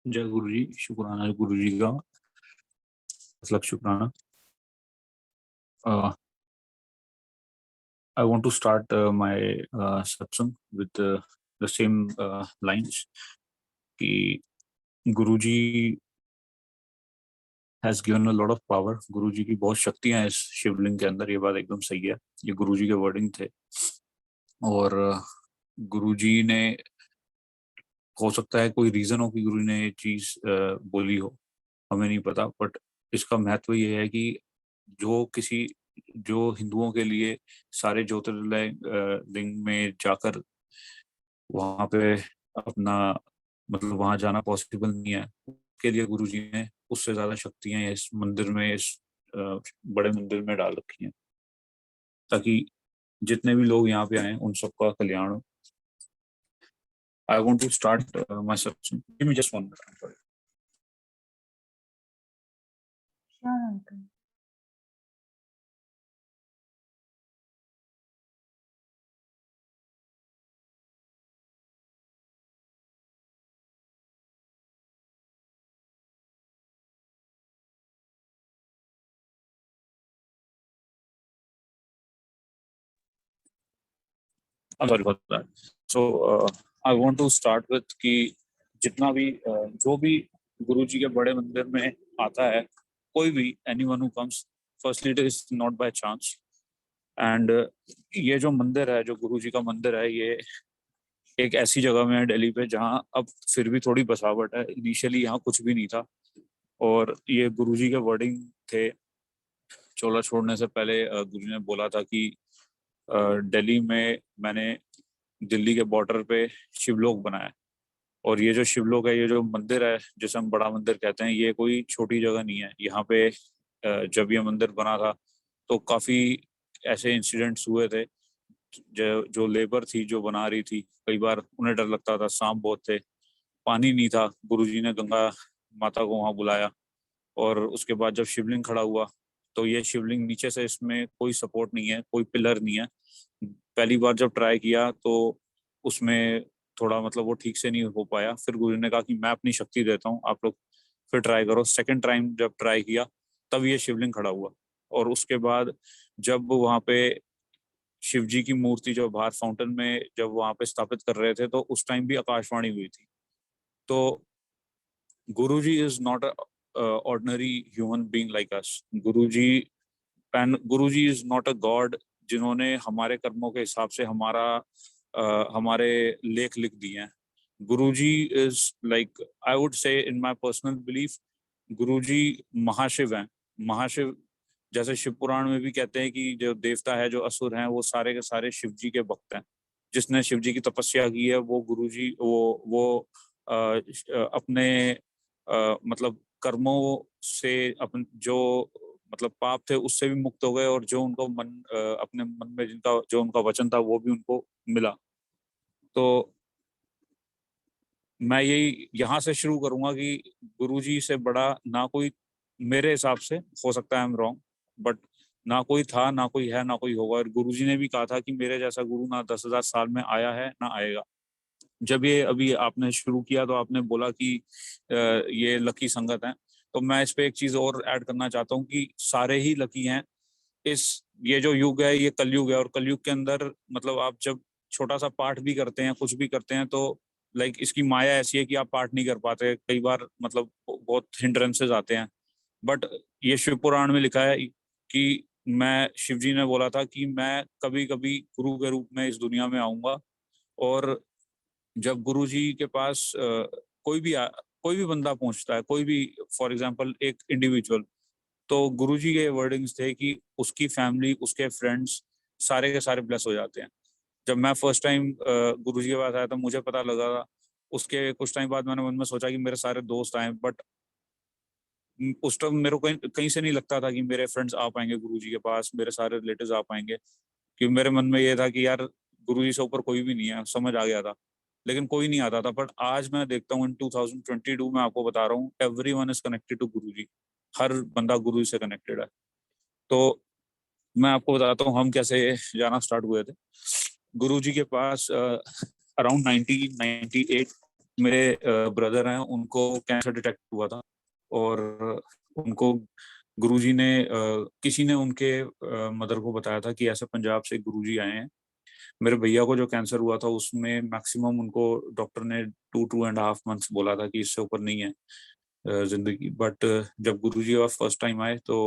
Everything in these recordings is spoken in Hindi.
जय गुरु जी। शुक्राना गुरु जी का, मतलब शुक्राना। I want to start my satsang with the same lines कि गुरु जी has given a lot of power। गुरु जी की बहुत शक्तियां हैं इस शिवलिंग के अंदर, ये बात एकदम सही है। ये गुरु जी के वर्डिंग थे। और गुरु जी ने, हो सकता है कोई रीजन हो कि गुरु ने ये चीज बोली हो, हमें नहीं पता। बट इसका महत्व ये है कि जो हिंदुओं के लिए सारे ज्योतिर्लिंग में जाकर वहां पे अपना, मतलब वहां जाना पॉसिबल नहीं है, के लिए गुरु जी ने उससे ज्यादा शक्तियां इस मंदिर में, इस बड़े मंदिर में डाल रखी हैं, ताकि जितने भी लोग यहाँ पे आए उन सबका कल्याण हो। I want to start my satsang. Give me just 1 minute. Sure, uncle. Sorry for that. So I want to start with कि जितना भी जो भी गुरु जी के बड़े मंदिर में आता है, कोई भी any one who comes, firstly it is not by chance. And ये जो मंदिर है, जो गुरु जी का मंदिर है, ये एक ऐसी जगह में है दिल्ली पे जहाँ अब फिर भी थोड़ी बसावट है। इनिशियली यहाँ कुछ भी नहीं था। और ये गुरु जी के वर्डिंग थे। चोला छोड़ने से पहले गुरु जी ने बोला था कि दिल्ली में मैंने दिल्ली के बॉर्डर पे शिवलोक बनाया है। और ये जो शिवलोक है, ये जो मंदिर है जिसे हम बड़ा मंदिर कहते हैं, ये कोई छोटी जगह नहीं है। यहाँ पे जब ये मंदिर बना था तो काफी ऐसे इंसिडेंट्स हुए थे। जो लेबर थी जो बना रही थी, कई बार उन्हें डर लगता था, सांप बहुत थे, पानी नहीं था। गुरुजी ने गंगा माता को वहां बुलाया। और उसके बाद जब शिवलिंग खड़ा हुआ, तो ये शिवलिंग नीचे से, इसमें कोई सपोर्ट नहीं है, कोई पिलर नहीं है। पहली बार जब ट्राई किया तो उसमें थोड़ा, मतलब वो ठीक से नहीं हो पाया। फिर गुरु ने कहा कि मैं अपनी शक्ति देता हूँ, आप लोग फिर ट्राई करो। सेकंड टाइम जब ट्राई किया, तब ये शिवलिंग खड़ा हुआ। और उसके बाद जब वहां पे शिव जी की मूर्ति जो बाहर फाउंटेन में जब वहां पे स्थापित कर रहे थे, तो उस टाइम भी आकाशवाणी हुई थी। तो Guruji is not ordinary human being like us. Guruji and Guruji is not a god जिन्होंने हमारे कर्मों के हिसाब से हमारे लेख लिख दिए हैं। Guruji is like, I would say in my personal belief, Guruji Mahashiv हैं। महाशिव, जैसे शिव पुराण में भी कहते हैं कि जो देवता है, जो असुर हैं, वो सारे के सारे शिव जी के भक्त हैं। जिसने शिव जी की तपस्या की है, वो गुरु जी, वो अपने मतलब कर्मों से, अपन जो मतलब पाप थे उससे भी मुक्त हो गए। और जो उनको अपने मन में जिनका जो उनका वचन था, वो भी उनको मिला। तो मैं यही यहाँ से शुरू करूंगा कि गुरुजी से बड़ा ना कोई, मेरे हिसाब से, हो सकता है आई एम रॉन्ग, बट ना कोई था, ना कोई है, ना कोई होगा। और गुरुजी ने भी कहा था कि मेरे जैसा गुरु ना 10,000 साल में आया है, ना आएगा। जब ये अभी आपने शुरू किया तो आपने बोला कि ये लकी संगत है। तो मैं इस पे एक चीज और ऐड करना चाहता हूँ कि सारे ही लकी हैं। ये जो युग है, ये कलयुग है। और कलयुग के अंदर, मतलब आप जब छोटा सा पाठ भी करते हैं, कुछ भी करते हैं, तो लाइक इसकी माया ऐसी है कि आप पाठ नहीं कर पाते कई बार, मतलब बहुत हिंड्रेंसेस आते हैं। बट ये शिव पुराण में लिखा है कि मैं, शिव जी ने बोला था कि मैं कभी कभी गुरु के रूप में इस दुनिया में आऊंगा। और जब गुरु जी के पास कोई भी बंदा पहुंचता है, कोई भी, फॉर एग्जांपल एक इंडिविजुअल, तो गुरुजी के वर्डिंग्स थे कि उसकी फैमिली, उसके फ्रेंड्स, सारे के सारे ब्लेस हो जाते हैं। जब मैं फर्स्ट टाइम गुरुजी के पास आया था, मुझे पता लगा था। उसके कुछ टाइम बाद मैंने मन में सोचा कि मेरे सारे दोस्त आए, बट उस टाइम मेरे को कहीं कहीं से नहीं लगता था कि मेरे फ्रेंड्स आ पाएंगे गुरुजी के पास, मेरे सारे रिलेटिव्स आ पाएंगे। क्योंकि मेरे मन में ये था कि यार, गुरुजी से ऊपर कोई भी नहीं है, समझ आ गया था। लेकिन कोई नहीं आता था। बट आज मैं देखता हूँ इन 2022 में, आपको बता रहा हूँ, एवरीवन इज कनेक्टेड टू गुरुजी। हर बंदा गुरु से कनेक्टेड है। तो मैं आपको बताता हूँ हम कैसे जाना स्टार्ट हुए थे गुरुजी के पास। अराउंड 1998 मेरे ब्रदर हैं, उनको कैंसर डिटेक्ट हुआ था और उनको गुरुजी ने किसी ने उनके मदर को बताया था कि ऐसे पंजाब से गुरुजी आए हैं। मेरे भैया को जो कैंसर हुआ था उसमें मैक्सिमम उनको डॉक्टर ने 2.5 मंथ्स बोला था कि इससे ऊपर नहीं है जिंदगी। बट जब गुरुजी और फर्स्ट टाइम आए तो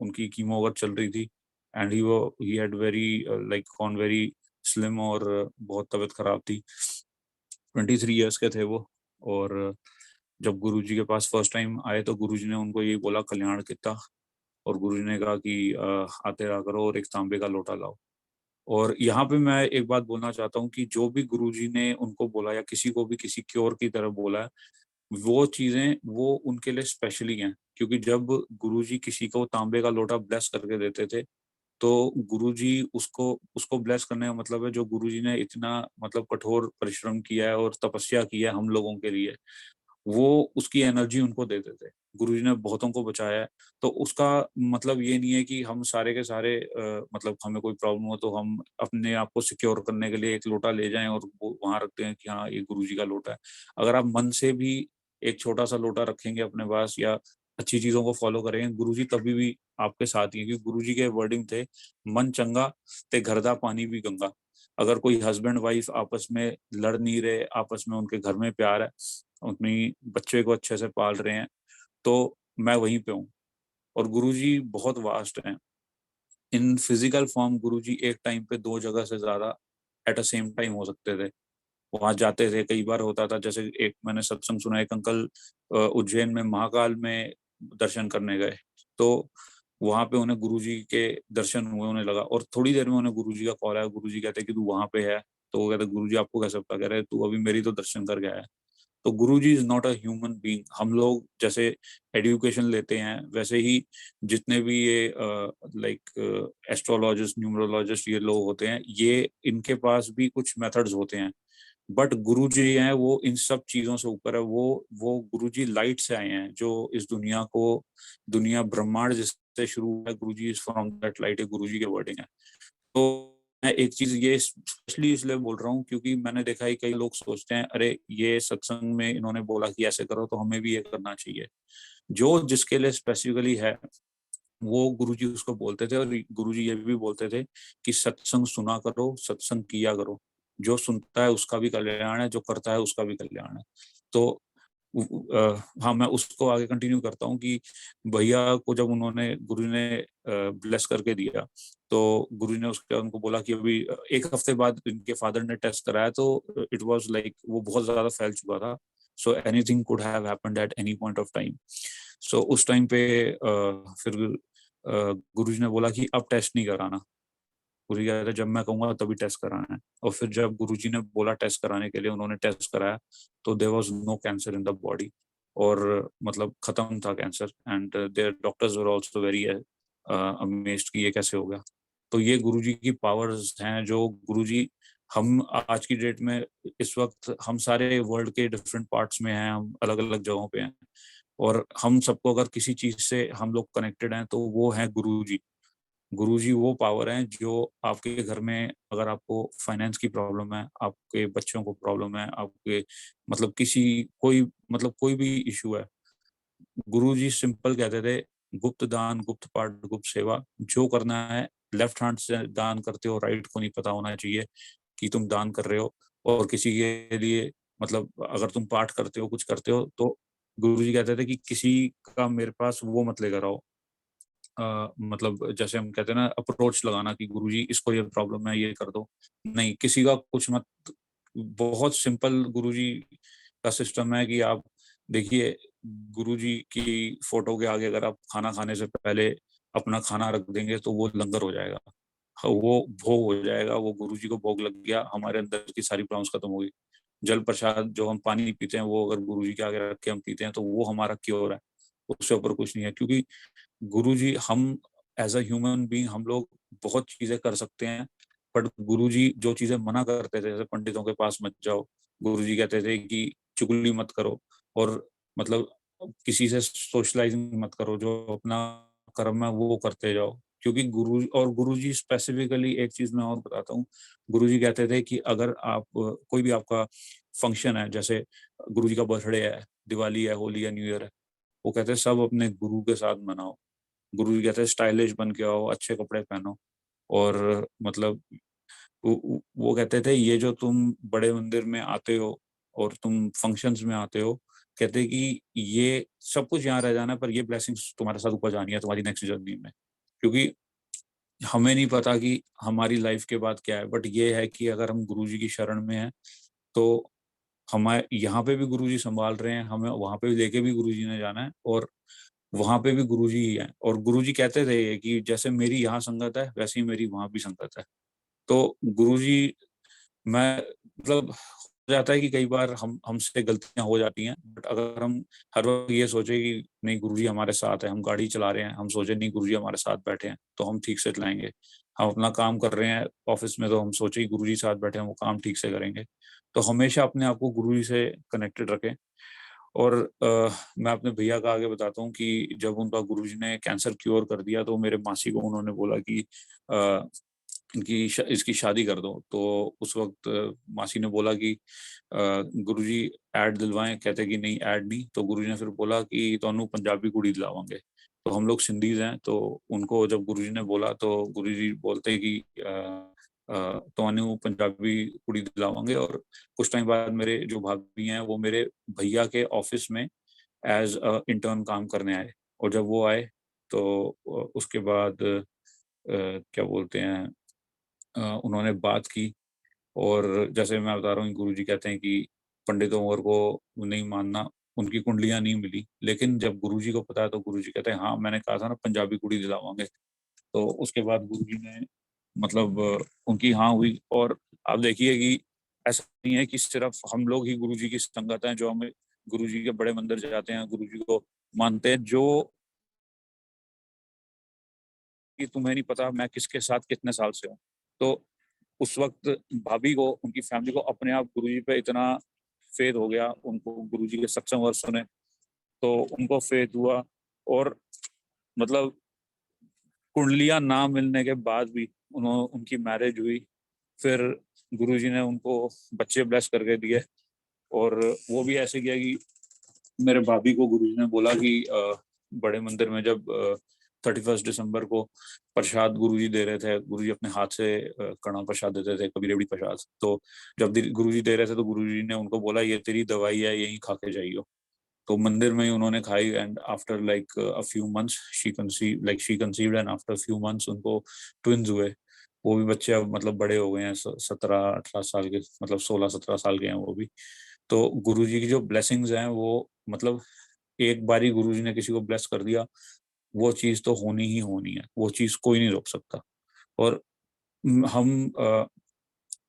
उनकी कीमो वर्क चल रही थी and he had very like gone very slim और बहुत तबीयत खराब थी। 23 ईयर्स के थे वो। और जब गुरुजी के पास फर्स्ट टाइम आए तो गुरुजी ने उनको यही बोला कल्याण किता। और गुरुजी ने कहा कि आते रहा करो और एक तांबे का लोटा लाओ। और यहाँ पे मैं एक बात बोलना चाहता हूँ कि जो भी गुरुजी ने उनको बोला या किसी को भी किसी क्योर की तरह बोला है, वो चीजें वो उनके लिए स्पेशली हैं। क्योंकि जब गुरुजी किसी को तांबे का लोटा ब्लेस करके देते थे तो गुरुजी उसको उसको ब्लेस करने का मतलब है जो गुरुजी ने इतना मतलब कठोर परिश्रम किया है और तपस्या की है हम लोगों के लिए, वो उसकी एनर्जी उनको देते थे। गुरुजी ने बहुतों को बचाया है। तो उसका मतलब ये नहीं है कि हम सारे के सारे मतलब हमें कोई प्रॉब्लम हो तो हम अपने आप को सिक्योर करने के लिए एक लोटा ले जाएं और वो वहां रखते हैं कि हाँ ये गुरुजी का लोटा है। अगर आप मन से भी एक छोटा सा लोटा रखेंगे अपने पास या अच्छी चीजों को फॉलो करेंगे, गुरुजी तभी भी आपके साथ ही है। क्योंकि गुरुजी के वर्डिंग थे मन चंगा ते घर दा पानी भी गंगा। अगर कोई हस्बैंड वाइफ आपस में लड़ नहीं रहे, आपस में उनके घर में प्यार है, अपनी बच्चे को अच्छे से पाल रहे हैं, तो मैं वहीं पे हूँ। और गुरुजी बहुत वास्ट हैं। इन फिजिकल फॉर्म गुरुजी एक टाइम पे दो जगह से ज्यादा एट अ सेम टाइम हो सकते थे। वहां जाते थे, कई बार होता था जैसे एक मैंने सत्संग सुना, एक अंकल उज्जैन में महाकाल में दर्शन करने गए। तो वहां पे उन्हें गुरुजी के दर्शन हुए, उन्हें लगा और थोड़ी देर में उन्हें गुरुजी का कॉल आया। गुरुजी कहते कि तू वहां पे है। तो वो कहते गुरुजी आपको कैसे पता? कह रहे तू अभी मेरी तो दर्शन कर गया है। तो Guruji is not a human being. हम लोग जैसे एजुकेशन लेते हैं वैसे ही जितने भी ये लाइक एस्ट्रोलॉजिस्ट न्यूमरोलॉजिस्ट ये लोग होते हैं, ये इनके पास भी कुछ मेथड्स होते हैं। बट गुरु जी हैं वो इन सब चीजों से ऊपर है। वो गुरु जी लाइट से आए हैं जो इस दुनिया को, दुनिया ब्रह्मांड जिससे शुरू हुआ है, गुरु जी इज फ्रॉम दैट लाइट, गुरु जी के वर्डिंग है। तो मैं एक चीज ये स्पेशली इसलिए बोल रहा हूँ क्योंकि मैंने देखा है कई लोग सोचते हैं अरे ये सत्संग में इन्होंने बोला कि ऐसे करो तो हमें भी ये करना चाहिए। जो जिसके लिए स्पेसिफिकली है वो गुरुजी उसको बोलते थे। और गुरुजी ये भी बोलते थे कि सत्संग सुना करो, सत्संग किया करो। जो सुनता है उसका भी कल्याण है, जो करता है उसका भी कल्याण है। तो हाँ, मैं उसको आगे कंटिन्यू करता हूँ कि भैया को जब उन्होंने गुरु ने ब्लेस करके दिया तो गुरु ने उसके उनको बोला कि अभी एक हफ्ते बाद इनके फादर ने टेस्ट कराया तो इट वाज लाइक वो बहुत ज्यादा फैल चुका था। So anything could have happened at any point of time. So उस टाइम पे फिर गुरुजी ने बोला कि अब टेस्ट नहीं कराना। गुरुजी कह रहे जब मैं कहूंगा तभी टेस्ट कराना है। और फिर जब गुरुजी ने बोला टेस्ट कराने के लिए, उन्होंने टेस्ट कराया तो there was no cancer in the body. और मतलब खत्म था कैंसर। And their doctors were also very amazed कि ये कैसे हो गया। तो ये गुरुजी की पावर्स हैं जो गुरुजी, हम आज की डेट में इस वक्त हम सारे वर्ल्ड के डिफरेंट पार्ट्स में हैं, हम अलग अलग जगहों पे हैं। और हम सबको अगर किसी चीज से हम लोग कनेक्टेड हैं तो वो है गुरुजी। गुरुजी वो पावर है जो आपके घर में अगर आपको फाइनेंस की प्रॉब्लम है, आपके बच्चों को प्रॉब्लम है, आपके मतलब किसी कोई मतलब कोई भी इशू है, गुरुजी सिंपल कहते थे गुप्त दान, गुप्त पाठ, गुप्त सेवा। जो करना है लेफ्ट हैंड से दान करते हो, राइट को नहीं पता होना चाहिए कि तुम दान कर रहे हो। और किसी के लिए मतलब अगर तुम पाठ करते हो, कुछ करते हो, तो गुरुजी कहते थे कि किसी का मेरे पास वो मत लेकर आओ। मतलब जैसे हम कहते हैं ना अप्रोच लगाना कि गुरुजी इसको ये प्रॉब्लम है, ये कर दो। नहीं, किसी का कुछ मत। बहुत सिंपल गुरुजी का सिस्टम है कि आप देखिए, गुरुजी की फोटो के आगे अगर आप खाना खाने से पहले अपना खाना रख देंगे तो वो लंगर हो जाएगा। हाँ, वो भोग हो जाएगा। वो गुरुजी को भोग लग गया, हमारे अंदर की सारी प्रॉब्लम्स खत्म हो गई। जल प्रसाद जो हम पानी पीते हैं वो अगर गुरुजी के आगे रख के हम पीते हैं तो वो हमारा क्योर है। उससे ऊपर कुछ नहीं है। क्योंकि गुरुजी, हम एज अ ह्यूमन बीइंग हम लोग बहुत चीजें कर सकते हैं। बट गुरुजी जो चीजें मना करते थे, जैसे पंडितों के पास मत जाओ, गुरुजी कहते थे कि चुगली मत करो, और मतलब किसी से सोशलाइजिंग मत करो, जो अपना कर्म है वो करते जाओ। क्योंकि गुरुजी स्पेसिफिकली एक चीज मैं और बताता हूँ। गुरुजी कहते थे कि अगर आप कोई भी आपका फंक्शन है, जैसे गुरुजी का बर्थडे है, दिवाली है, होली है, न्यू ईयर है, वो कहते हैं सब अपने गुरु के साथ मनाओ। गुरुजी कहते हैं स्टाइलिश बन के आओ, अच्छे कपड़े पहनो, और मतलब वो कहते थे ये जो तुम बड़े मंदिर में आते हो और तुम फंक्शंस में आते हो, कहते कि ये सब कुछ यहाँ रह जाना है, पर ये ब्लेसिंग्स तुम्हारे साथ ऊपर जानी है तुम्हारी नेक्स्ट जर्नी में। क्योंकि हमें नहीं पता कि हमारी लाइफ के बाद क्या है, बट ये है कि अगर हम गुरुजी की शरण में हैं तो हमारे यहाँ पे भी गुरुजी संभाल रहे हैं, हमें वहां पे भी लेके भी गुरुजी ने जाना है, और वहां पे भी गुरुजी ही है। और गुरुजी कहते थे ये कि जैसे मेरी यहाँ संगत है वैसे ही मेरी वहां भी संगत है। तो गुरुजी, मैं मतलब हो जाता है कि कई बार हम हमसे गलतियां हो जाती हैं, बट अगर हम हर वक्त ये सोचे कि नहीं गुरुजी हमारे साथ है, हम गाड़ी चला रहे हैं, हम सोचे नहीं गुरुजी हमारे साथ बैठे हैं तो हम ठीक से चलाएंगे, हम अपना काम कर रहे हैं ऑफिस में तो हम सोचे कि गुरुजी साथ बैठे हैं वो काम ठीक से करेंगे। तो हमेशा अपने आप को गुरुजी से कनेक्टेड रखें। और मैं अपने भैया का आगे बताता हूँ कि जब उनका गुरुजी ने कैंसर क्योर कर दिया तो मेरे मासी को उन्होंने बोला कि इसकी शादी कर दो। तो उस वक्त मासी ने बोला कि गुरुजी ऐड दिलवाएं, कहते कि नहीं ऐड नहीं। तो गुरुजी ने फिर बोला कि तोनू पंजाबी कुड़ी दिलावांगे। तो हम लोग सिंधीज हैं, तो उनको जब गुरुजी ने बोला तो गुरुजी बोलते कि तोनू पंजाबी कुड़ी दिलावांगे। और कुछ टाइम बाद मेरे जो भाभी हैं वो मेरे भैया के ऑफिस में एज इंटर्न काम करने आए। और जब वो आए तो उसके बाद क्या बोलते हैं, उन्होंने बात की। और जैसे मैं बता रहा हूँ गुरुजी कहते हैं कि पंडितों और को नहीं मानना, उनकी कुंडलियां नहीं मिली। लेकिन जब गुरुजी को पता है तो गुरुजी कहते हैं हाँ मैंने कहा था ना पंजाबी कुड़ी दिलावांगे। तो उसके बाद गुरुजी ने मतलब उनकी हाँ हुई। और आप देखिए कि ऐसा नहीं है कि सिर्फ हम लोग ही गुरुजी की संगत हैं जो हमें गुरुजी के बड़े मंदिर जाते हैं, गुरुजी को मानते हैं। जो कि तुम्हें नहीं पता मैं किसके साथ कितने साल से हूँ। तो उस वक्त भाभी को, उनकी फैमिली को अपने आप गुरुजी पे इतना फेथ हो गया, उनको गुरुजी के सत्संग और सुने तो उनको फेथ हुआ। और मतलब कुंडलियां ना मिलने के बाद भी उनकी मैरिज हुई। फिर गुरुजी ने उनको बच्चे ब्लेस करके दिए। और वो भी ऐसे किया कि मेरे भाभी को गुरुजी ने बोला कि बड़े मंदिर में जब 31 दिसंबर को प्रसाद गुरुजी दे रहे थे, गुरुजी अपने हाथ से कड़ा प्रसाद देते थे, कभी रेवड़ी प्रसाद। तो जब गुरुजी दे रहे थे तो गुरुजी ने उनको बोला ये तेरी दवाई है, यही खा के जाइयो। तो मंदिर में ही उन्होंने खाई। And after like a few months she conceived, and after few months उनको ट्विंस हुए। वो भी बच्चे अब मतलब बड़े हो गए हैं, 17-18 साल के, मतलब 16-17 साल के हैं वो भी। तो गुरुजी की जो ब्लेसिंग्स हैं वो मतलब एक बारी गुरुजी ने किसी को ब्लेस कर दिया, वो चीज तो होनी ही होनी है, वो चीज कोई नहीं रोक सकता। और हम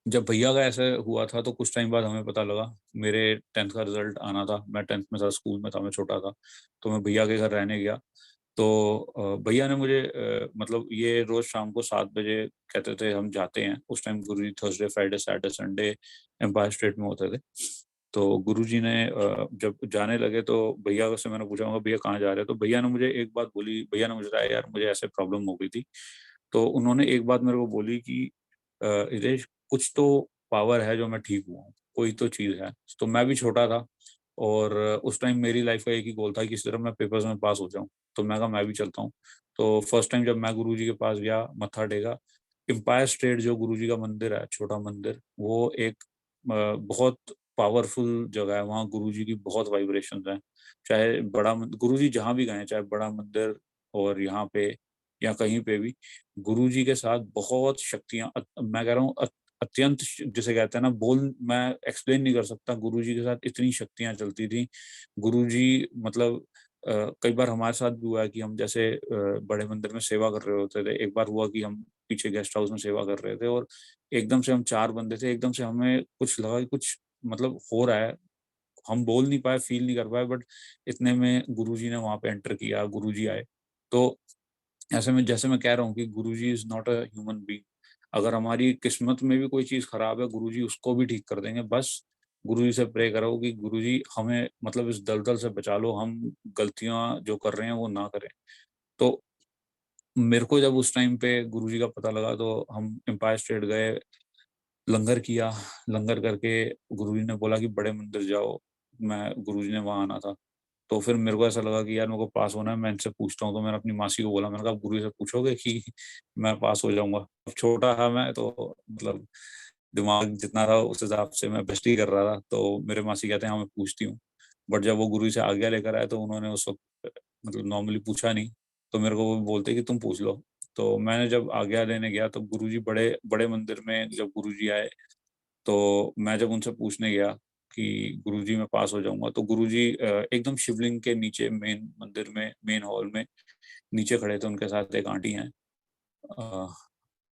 जब भैया का ऐसे हुआ था तो कुछ टाइम बाद हमें पता लगा, मेरे 10th का रिजल्ट आना था, मैं 10th में था, स्कूल में था, मैं छोटा था। तो मैं भैया के घर रहने गया। तो भैया ने मुझे मतलब ये रोज शाम को 7 बजे कहते थे हम जाते हैं। उस time Guruji Thursday Friday Saturday Sunday Empire State में होते थे। तो गुरुजी ने जब जाने लगे तो भैया से मैंने पूछा भैया कहाँ जा रहे हैं। तो भैया ने मुझे एक बात बोली, भैया ने मुझे बताया यार मुझे ऐसे प्रॉब्लम हो गई थी। तो उन्होंने एक बात मेरे को बोली कि हितेश कुछ तो पावर है जो मैं ठीक हुआ हूँ, कोई तो चीज है। तो मैं भी छोटा था और उस टाइम मेरी लाइफ का एक ही गोल था कि किस तरह मैं पेपर्स में पास हो जाऊं। तो मैं कहा मैं भी चलता हूँ। तो फर्स्ट टाइम जब मैं गुरुजी के पास गया, मत्था टेका, एम्पायर स्टेट जो गुरुजी का मंदिर है, छोटा मंदिर, वो एक बहुत पावरफुल जगह है। वहाँ गुरुजी की बहुत वाइब्रेशंस हैं। चाहे गुरुजी जहाँ भी गए, चाहे बड़ा मंदिर और यहाँ पे या कहीं पे भी, गुरुजी के साथ बहुत शक्तियां, मैं कह रहा हूँ अत्यंत, जिसे कहते हैं ना, मैं एक्सप्लेन नहीं कर सकता। गुरुजी के साथ इतनी शक्तियां चलती थी। गुरुजी मतलब कई बार हमारे साथ भी हुआ है कि हम जैसे बड़े मंदिर में सेवा कर रहे होते थे। एक बार हुआ कि हम पीछे गेस्ट हाउस में सेवा कर रहे थे और एकदम से हम 4 बंदे थे, एकदम से हमें कुछ लगा कि कुछ मतलब हो रहा है। हम बोल नहीं पाए, फील नहीं कर पाए, बट इतने में गुरुजी ने वहां पे एंटर किया, गुरुजी आए। तो ऐसे में जैसे मैं कह रहा हूँ कि Guruji is not a human being. अगर हमारी किस्मत में भी कोई चीज खराब है, गुरुजी उसको भी ठीक कर देंगे। बस गुरुजी से प्रे करो कि गुरुजी हमें मतलब इस दलदल से बचा लो, हम गलतियां जो कर रहे हैं वो ना करें। तो मेरे को जब उस टाइम पे गुरुजी का पता लगा तो हम एम्पायर स्टेट गए, लंगर किया। लंगर करके गुरुजी ने बोला कि बड़े मंदिर जाओ, मैं गुरुजी ने वहां आना था। तो फिर मेरे को ऐसा लगा कि यार मेरे को पास होना है, मैं इनसे पूछता हूँ। तो मैंने अपनी मासी को बोला, मैंने कहा गुरु से पूछोगे कि मैं पास हो जाऊंगा। अब छोटा था मैं, तो मतलब दिमाग जितना था उस हिसाब से मैं बेस्ट ही कर रहा था। तो मेरे मासी कहते हैं हाँ मैं पूछती हूँ। बट जब वो गुरु से आज्ञा लेकर आए तो उन्होंने उस वक्त मतलब नॉर्मली पूछा नहीं। तो मेरे को वो बोलते कि तुम पूछ लो। तो मैंने जब आज्ञा लेने गया तो गुरुजी बड़े बड़े मंदिर में जब गुरुजी आए, तो मैं जब उनसे पूछने गया कि गुरुजी मैं पास हो जाऊंगा, तो गुरुजी एकदम शिवलिंग के नीचे मेन मंदिर में मेन हॉल में नीचे खड़े थे। उनके साथ एक आंटी हैं, अ,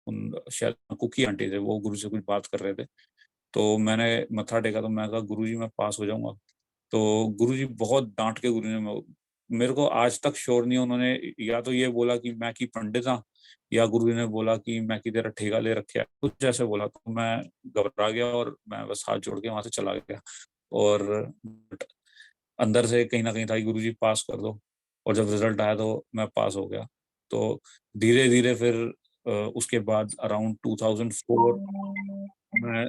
उन शायद कुकी आंटी थे, वो गुरु से कुछ बात कर रहे थे। तो मैंने मत्था टेका, तो मैं कहा गुरुजी मैं पास हो जाऊंगा। तो गुरुजी बहुत डांट के गुरु ने मेरे को आज तक श्योर नहीं है, उन्होंने या तो ये बोला कि मैं की पंडित हाँ, या गुरु ने बोला कि मैं की तेरा ठेका ले रखे है, कुछ ऐसे बोला। तो मैं घबरा गया और मैं बस हाथ जोड़ के वहां से चला गया। और अंदर से कहीं ना कहीं था कि गुरुजी पास कर दो। और जब रिजल्ट आया तो मैं पास हो गया। तो धीरे धीरे फिर उसके बाद अराउंड 2004 मैं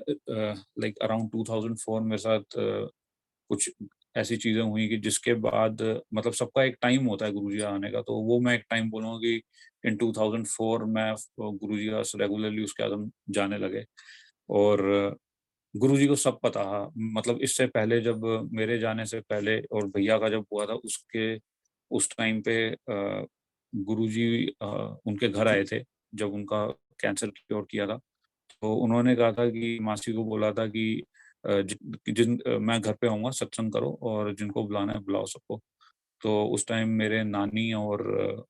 लाइक अराउंड 2004 मेरे साथ कुछ ऐसी चीजें हुई कि जिसके बाद मतलब सबका एक टाइम होता है गुरुजी आने का। तो वो मैं एक टाइम बोलूँगा कि इन 2004 मैं गुरुजी का रेगुलरली उसके बाद हम जाने लगे। और गुरुजी को सब पता था। मतलब इससे पहले जब मेरे जाने से पहले और भैया का जब हुआ था उसके उस टाइम पे गुरुजी उनके घर आए थे जब उनका कैंसर क्योर किया था। तो उन्होंने कहा था कि मासी को बोला था कि मैं घर पे आऊंगा, सत्संग करो और जिनको बुलाना है बुलाओ सबको। तो उस टाइम मेरे नानी और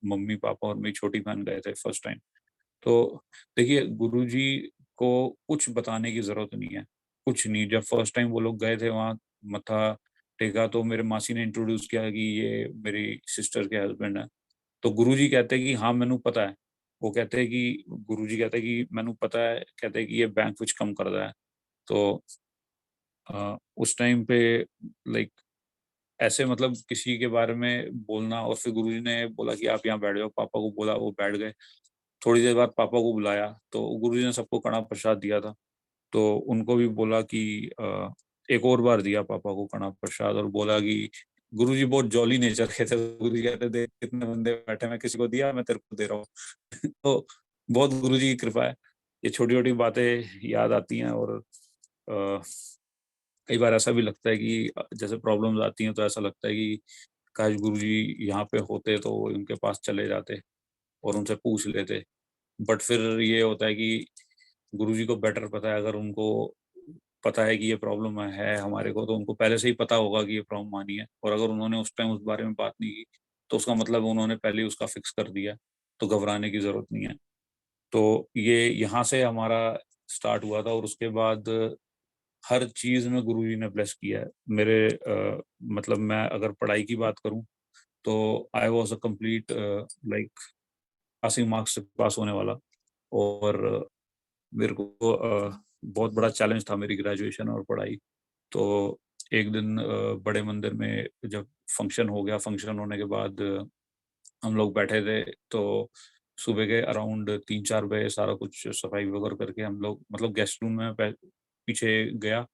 मम्मी पापा और मेरी छोटी बहन गए थे फर्स्ट टाइम। तो देखिए गुरुजी को कुछ बताने की जरूरत नहीं है, कुछ नहीं। जब फर्स्ट टाइम वो लोग गए थे वहाँ मत्था टेका, तो मेरे मासी ने इंट्रोड्यूस किया कि ये मेरी सिस्टर के हस्बैंड है। तो गुरुजी कहते हैं कि हाँ मैनू पता है। वो कहते हैं कि गुरुजी कहते हैं कि मैनू पता है, कहते हैं कि ये बैंक विच कम करता है। तो उस टाइम पे लाइक ऐसे मतलब किसी के बारे में बोलना। और फिर गुरुजी ने बोला कि आप यहाँ बैठ जाओ, पापा को बोला, वो बैठ गए। थोड़ी देर बाद पापा को बुलाया तो गुरुजी ने सबको कड़ा प्रसाद दिया था। तो उनको भी बोला कि एक और बार दिया पापा को कड़ा प्रसाद और बोला कि गुरुजी बहुत जॉली नेचर के थे। गुरुजी कहते थे कितने बंदे बैठे, मैं किसी को दिया, मैं तेरे को दे रहा हूँ। तो बहुत गुरुजी की कृपा है। ये छोटी छोटी बातें याद आती हैं। और अ, कई बार ऐसा भी लगता है कि जैसे प्रॉब्लम्स आती हैं तो ऐसा लगता है कि काश गुरुजी यहाँ पे होते तो उनके पास चले जाते और उनसे पूछ लेते। बट फिर ये होता है कि गुरुजी को बेटर पता है, अगर उनको पता है कि ये प्रॉब्लम है हमारे को, तो उनको पहले से ही पता होगा कि ये प्रॉब्लम आनी है। और अगर उन्होंने उस टाइम उस बारे में बात नहीं की तो उसका मतलब उन्होंने पहले ही उसका फिक्स कर दिया। तो घबराने की जरूरत नहीं है। तो ये यहाँ से हमारा स्टार्ट हुआ था। और उसके बाद हर चीज में गुरुजी ने ब्लेस किया है मेरे। मतलब मैं अगर पढ़ाई की बात करूं तो I was a complete like passing marks से पास होने वाला। और मेरे को बहुत बड़ा चैलेंज था मेरी ग्रेजुएशन और पढ़ाई। तो एक दिन बड़े मंदिर में जब फंक्शन हो गया, फंक्शन होने के बाद हम लोग बैठे थे। तो सुबह के अराउंड 3-4 बजे सारा कुछ सफाई वगैरह करके हम लोग मतलब गेस्ट रूम में पीछे गया।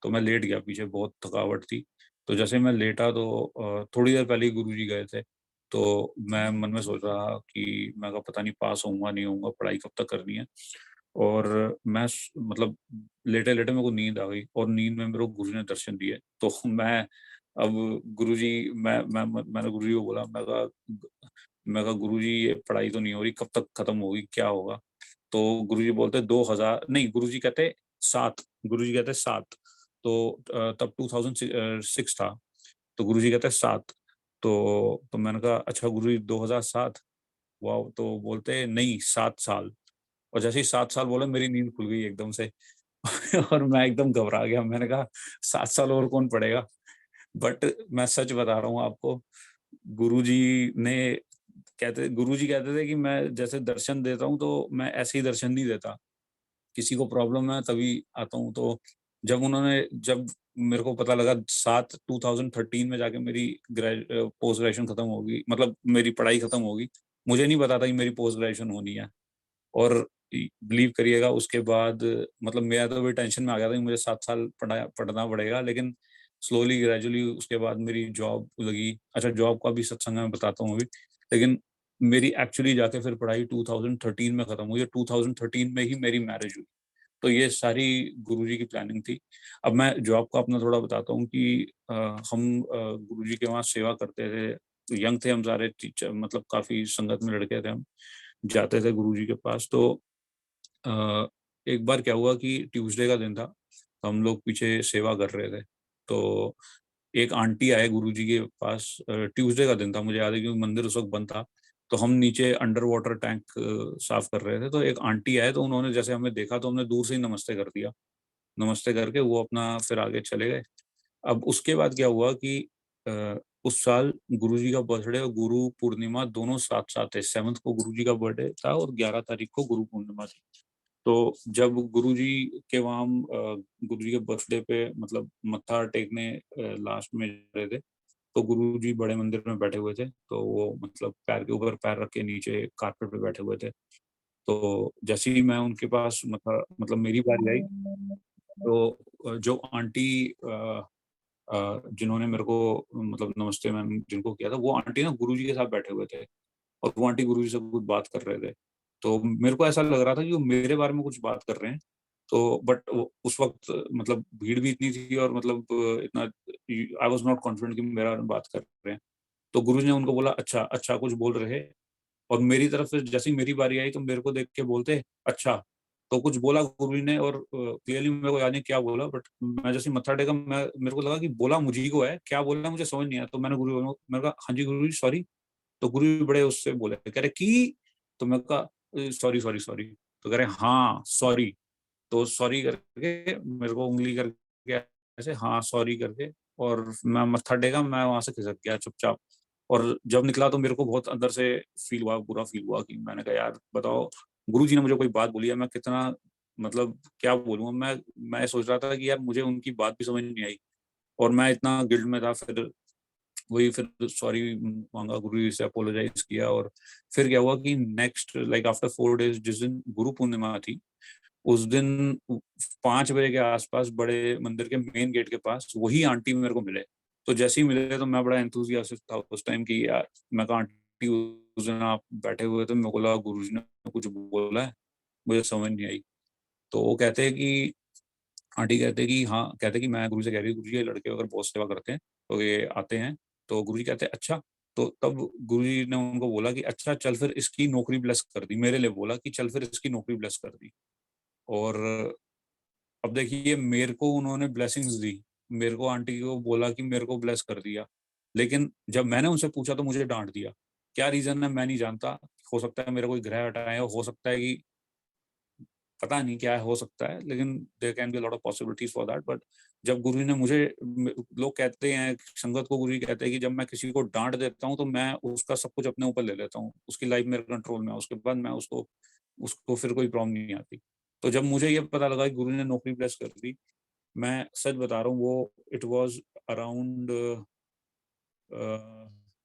तो मैं लेट गया पीछे, बहुत थकावट थी। तो जैसे मैं लेटा तो थोड़ी देर पहले ही गुरुजी गए थे। तो मैं मन में सोच रहा कि मैं कहा पता नहीं पास होऊंगा नहीं होऊंगा, पढ़ाई कब तक करनी है। और मैं मतलब लेटे लेटे मेरे को नींद आ गई और नींद में मेरे को गुरु ने दर्शन दिए। तो मैं अब गुरुजी मैंने गुरुजी को बोला, मैं कहा गुरुजी ये पढ़ाई तो नहीं हो रही, कब तक खत्म होगी, क्या होगा। तो गुरुजी बोलते 2000 नहीं, गुरुजी कहते 7, गुरुजी कहते 7। तो तब 2006 था। तो गुरुजी कहते 7। तो मैंने कहा अच्छा गुरुजी 2007, वाह। तो बोलते नहीं 7 साल। और जैसे ही 7 साल बोला मेरी नींद खुल गई एकदम से। और मैं एकदम घबरा गया। मैंने कहा 7 साल और कौन पढ़ेगा। बट मैं सच बता रहा हूँ आपको, गुरुजी ने गुरुजी कहते थे कि मैं जैसे दर्शन देता हूँ तो मैं ऐसे ही दर्शन नहीं देता, किसी को प्रॉब्लम है तभी आता हूँ। तो जब मेरे को पता लगा 2013 में जाके मेरी पोस्ट ग्रेजुएशन खत्म होगी, मतलब मेरी पढ़ाई खत्म होगी, मुझे नहीं पता था कि मेरी पोस्ट ग्रेजुएशन होनी है। और बिलीव करिएगा उसके बाद मतलब मेरा तो भी टेंशन में आ गया था कि मुझे 7 साल पढ़ना पड़ेगा, लेकिन स्लोली ग्रेजुअली उसके बाद मेरी जॉब लगी। अच्छा, जॉब का भी सत्संग में बताता हूँ अभी। लेकिन मेरी एक्चुअली जाके फिर पढ़ाई 2013 में खत्म हुई, 2013 में ही मेरी मैरिज हुई। तो ये सारी गुरुजी की प्लानिंग थी। अब मैं जॉब का अपना थोड़ा बताता हूँ कि हम गुरुजी के वहाँ सेवा करते थे। तो यंग थे हम सारे, टीचर मतलब काफी संगत में लड़के थे हम, जाते थे गुरुजी के पास। तो अ, एक बार क्या हुआ कि ट्यूसडे का दिन था, तो हम लोग पीछे सेवा कर रहे थे। तो एक आंटी आए गुरुजी के पास, ट्यूसडे का दिन था मुझे याद है क्योंकि मंदिर उस वक्त बंद था। तो हम नीचे अंडर वाटर टैंक साफ कर रहे थे, तो एक आंटी आए, तो उन्होंने जैसे हमें देखा तो हमने दूर से ही नमस्ते कर दिया। नमस्ते करके वो अपना फिर आगे चले गए। अब उसके बाद क्या हुआ कि उस साल गुरुजी का बर्थडे और गुरु पूर्णिमा दोनों साथ साथ थे। 7th को गुरुजी का बर्थडे था और 11 तारीख को गुरु पूर्णिमा थी। तो जब गुरुजी के वहाँ हम गुरुजी के बर्थडे पे मतलब मत्था टेकने लास्ट में जा रहे थे, तो गुरुजी बड़े मंदिर में बैठे हुए थे। तो वो मतलब पैर के ऊपर पैर रख के नीचे कारपेट पे बैठे हुए थे। तो जैसे ही मैं उनके पास मतलब मेरी बारी आई, तो जो आंटी जिन्होंने मेरे को मतलब नमस्ते मैम जिनको किया था, वो आंटी ना गुरुजी के साथ बैठे हुए थे और वो आंटी गुरुजी से कुछ बात कर रहे थे। तो मेरे को ऐसा लग रहा था कि वो मेरे बारे में कुछ बात कर रहे हैं। तो बट उस वक्त मतलब भीड़ भी इतनी थी और मतलब इतना आई वाज नॉट कॉन्फिडेंट कि मेरे बारे में बात कर रहे हैं। तो गुरुजी ने उनको बोला अच्छा अच्छा कुछ बोल रहे हैं। और मेरी तरफ से जैसे ही मेरी बारी आई तो मेरे को देख के बोलते अच्छा। तो कुछ बोला गुरु ने और क्लियरली मेरे को याद नहीं क्या बोला, बट मैं जैसे ही मत्था टेका मैं मेरे को लगा कि बोला मुझे ही को है, क्या बोला मुझे समझ नहीं आया। तो मैंने कहा हाँ जी गुरु जी सॉरी। तो गुरु जी बड़े उससे बोले, कह रहे की। तो मैं कहा सॉरी सॉरी सॉरी। तो कह रहे हाँ सॉरी। तो सॉरी करके मेरे को उंगली करके ऐसे हाँ सॉरी करके, और मैं मत्था टेका, मैं वहां से खिसक गया चुपचाप। और जब निकला तो मेरे को बहुत अंदर से फील हुआ, बुरा फील हुआ कि मैंने कहा यार बताओ, गुरुजी ने मुझे कोई बात बोली है, मैं कितना मतलब क्या बोलूँ। मैं सोच रहा था कि यार मुझे उनकी बात भी समझ नहीं आई और मैं इतना गिल्ट में था। फिर सॉरी मांगा, गुरु जी से अपोलोजाइज किया। और फिर क्या हुआ कि नेक्स्ट लाइक आफ्टर 4 डेज जिस दिन गुरु पूर्णिमा थी, उस दिन 5 बजे के आसपास बड़े मंदिर के मेन गेट के पास वही आंटी मेरे को मिले। तो जैसे ही मिले तो मैं बड़ा एंथुजियास्टिक था उस टाइम की यार। मैं कहा आंटी उस दिन आप बैठे हुए थे, मेरे को लगा गुरुजी ने कुछ बोला है, मुझे समझ नहीं आई। तो वो कहते हैं कि आंटी कहते हैं कि हाँ, कहते हैं कि मैं गुरु से कह रही हूँ गुरु जी ये लड़के अगर बहुत सेवा करते हैं तो ये आते हैं। तो गुरु जी कहते हैं अच्छा। तो तब गुरु जी ने उनको बोला कि अच्छा चल फिर इसकी नौकरी ब्लेस कर दी, मेरे लिए बोला कि चल फिर इसकी नौकरी ब्लेस कर दी। और अब देखिए मेरे को उन्होंने ब्लेसिंग्स दी, मेरे को आंटी को बोला कि मेरे को ब्लेस कर दिया। लेकिन जब मैंने उनसे पूछा तो मुझे डांट दिया। क्या रीजन है मैं नहीं जानता। हो सकता है मेरा कोई ग्रह हटाया है, हो सकता है कि पता नहीं क्या हो सकता है, लेकिन there can be lot of possibilities for that. But जब गुरु ने मुझे लोग कहते हैं संगत को गुरु कहते हैं कि जब मैं किसी को डांट देता हूँ तो मैं उसका सब कुछ अपने ऊपर ले लेता हूँ, उसकी लाइफ मेरे कंट्रोल में है, उसके बाद मैं उसको उसको फिर कोई प्रॉब्लम नहीं आती। तो जब मुझे ये पता लगा कि गुरु ने नौकरी प्लेस कर दी, मैं सच बता रहा हूँ वो इट वाज अराउंड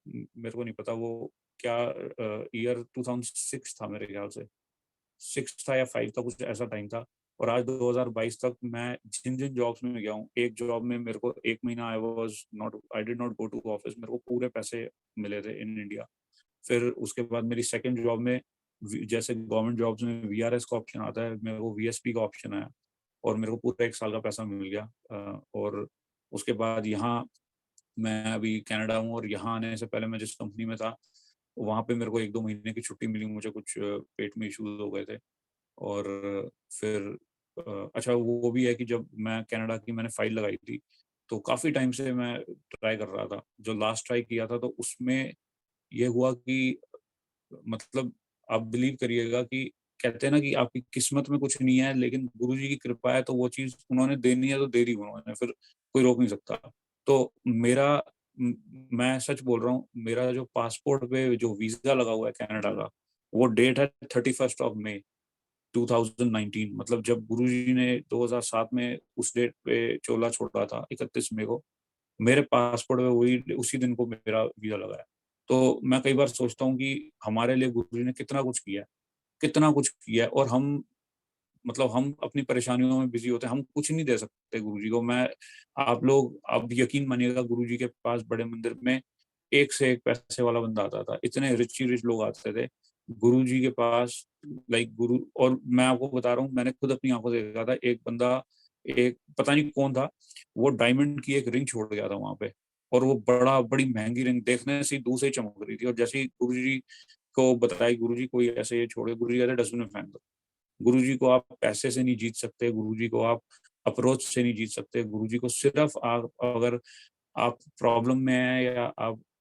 मेरे को नहीं पता वो क्या ईयर 2006 था मेरे ख्याल से। 6 था या 5 था, कुछ ऐसा टाइम था। और आज 2022 तक मैं जिन जिन जॉब्स में गया हूँ, एक जॉब में मेरे को 1 महीना I did not go to office, मेरे को पूरे पैसे मिले थे इन इंडिया। फिर उसके बाद मेरी सेकंड जॉब में जैसे गवर्नमेंट जॉब्स में वीआरएस का ऑप्शन आता है, मेरे को वीएसपी का ऑप्शन आया और मेरे को पूरा 1 साल का पैसा मिल गया। और उसके बाद यहाँ मैं अभी कनाडा हूँ और यहाँ आने से पहले मैं जिस कंपनी में था वहाँ पे मेरे को 1-2 महीने की छुट्टी मिली, मुझे कुछ पेट में इश्यूज हो गए थे। और फिर अच्छा वो भी है कि जब मैं कनाडा की मैंने फाइल लगाई थी तो काफ़ी टाइम से मैं ट्राई कर रहा था। जो लास्ट ट्राई किया था तो उसमें ये हुआ कि मतलब आप बिलीव करिएगा कि कहते हैं ना कि आपकी किस्मत में कुछ नहीं है लेकिन गुरु जी की कृपा है, तो वो चीज़ उन्होंने देनी है तो दे दी उन्होंने, फिर कोई रोक नहीं सकता। तो मैं सच बोल रहा हूँ, मेरा जो पासपोर्ट पे जो वीज़ा लगा हुआ है कनाडा का, वो डेट है 31 मई 2019। मतलब जब गुरुजी ने 2007 में उस डेट पे चोला छोड़ा था 31 मई को, मेरे पासपोर्ट में वही उसी दिन को मेरा वीजा लगा है। तो मैं कई बार सोचता हूँ कि हमारे लिए गुरुजी ने कितना कुछ किया है, और हम अपनी परेशानियों में बिज़ी होते हैं, हम कुछ नहीं दे सकते गुरुजी को। आप लोग अब यकीन मानिएगा, गुरुजी के पास बड़े मंदिर में एक से एक पैसे वाला बंदा आता था। इतने रिच ही रिच लोग आते थे गुरुजी के पास, लाइक गुरु। और मैं आपको बता रहा हूँ, मैंने खुद अपनी आँखों से देखा था, एक बंदा, एक पता नहीं कौन था, वो डायमंड की एक रिंग छोड़ गया था वहाँ पे, और वो बड़ी महँगी रिंग देखने से ही दूर से ही चमक रही थी, और जैसे ही गुरुजी को बताई, गुरुजी कोई ऐसे ये छोड़, गुरुजी कहते डस्टबिन में फेंक दो। गुरुजी को आप पैसे से नहीं जीत सकते, गुरुजी को आप अप्रोच से नहीं जीत सकते। गुरुजी को सिर्फ आप, अगर आप प्रॉब्लम में हैं, या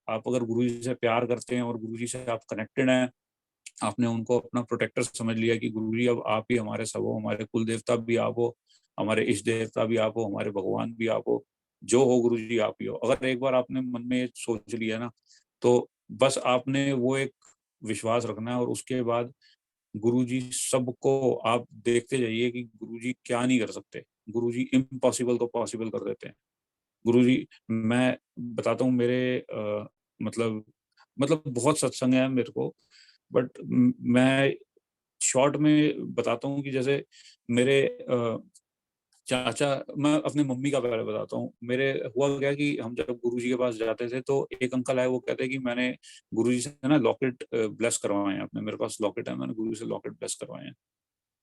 आप अगर गुरुजी से प्यार करते हैं और गुरुजी से आप कनेक्टेड हैं, आपने उनको अपना प्रोटेक्टर समझ लिया कि गुरुजी अब आप ही हमारे सब हो, हमारे कुल देवता भी आप हो, हमारे इष्ट देवता भी आप हो, हमारे भगवान भी आप हो, जो हो गुरुजी आप ही हो। अगर एक बार आपने मन में ये सोच लिया ना, तो बस आपने वो एक विश्वास रखना है, और उसके बाद गुरुजी सबको आप देखते जाइए कि गुरुजी क्या नहीं कर सकते। गुरुजी इम्पॉसिबल को पॉसिबल कर देते हैं। गुरुजी, मैं बताता हूँ, मेरे मतलब बहुत सत्संग है मेरे को, बट मैं शॉर्ट में बताता हूँ कि जैसे मेरे चाचा, मैं अपनी मम्मी का पहले बताता हूँ। मेरे हुआ क्या कि हम जब गुरुजी के पास जाते थे, तो एक अंकल आए, वो कहते हैं कि मैंने गुरुजी से ना लॉकेट ब्लेस करवाए हैं अपने, मेरे पास लॉकेट है, मैंने गुरुजी से लॉकेट ब्लेस करवाए हैं।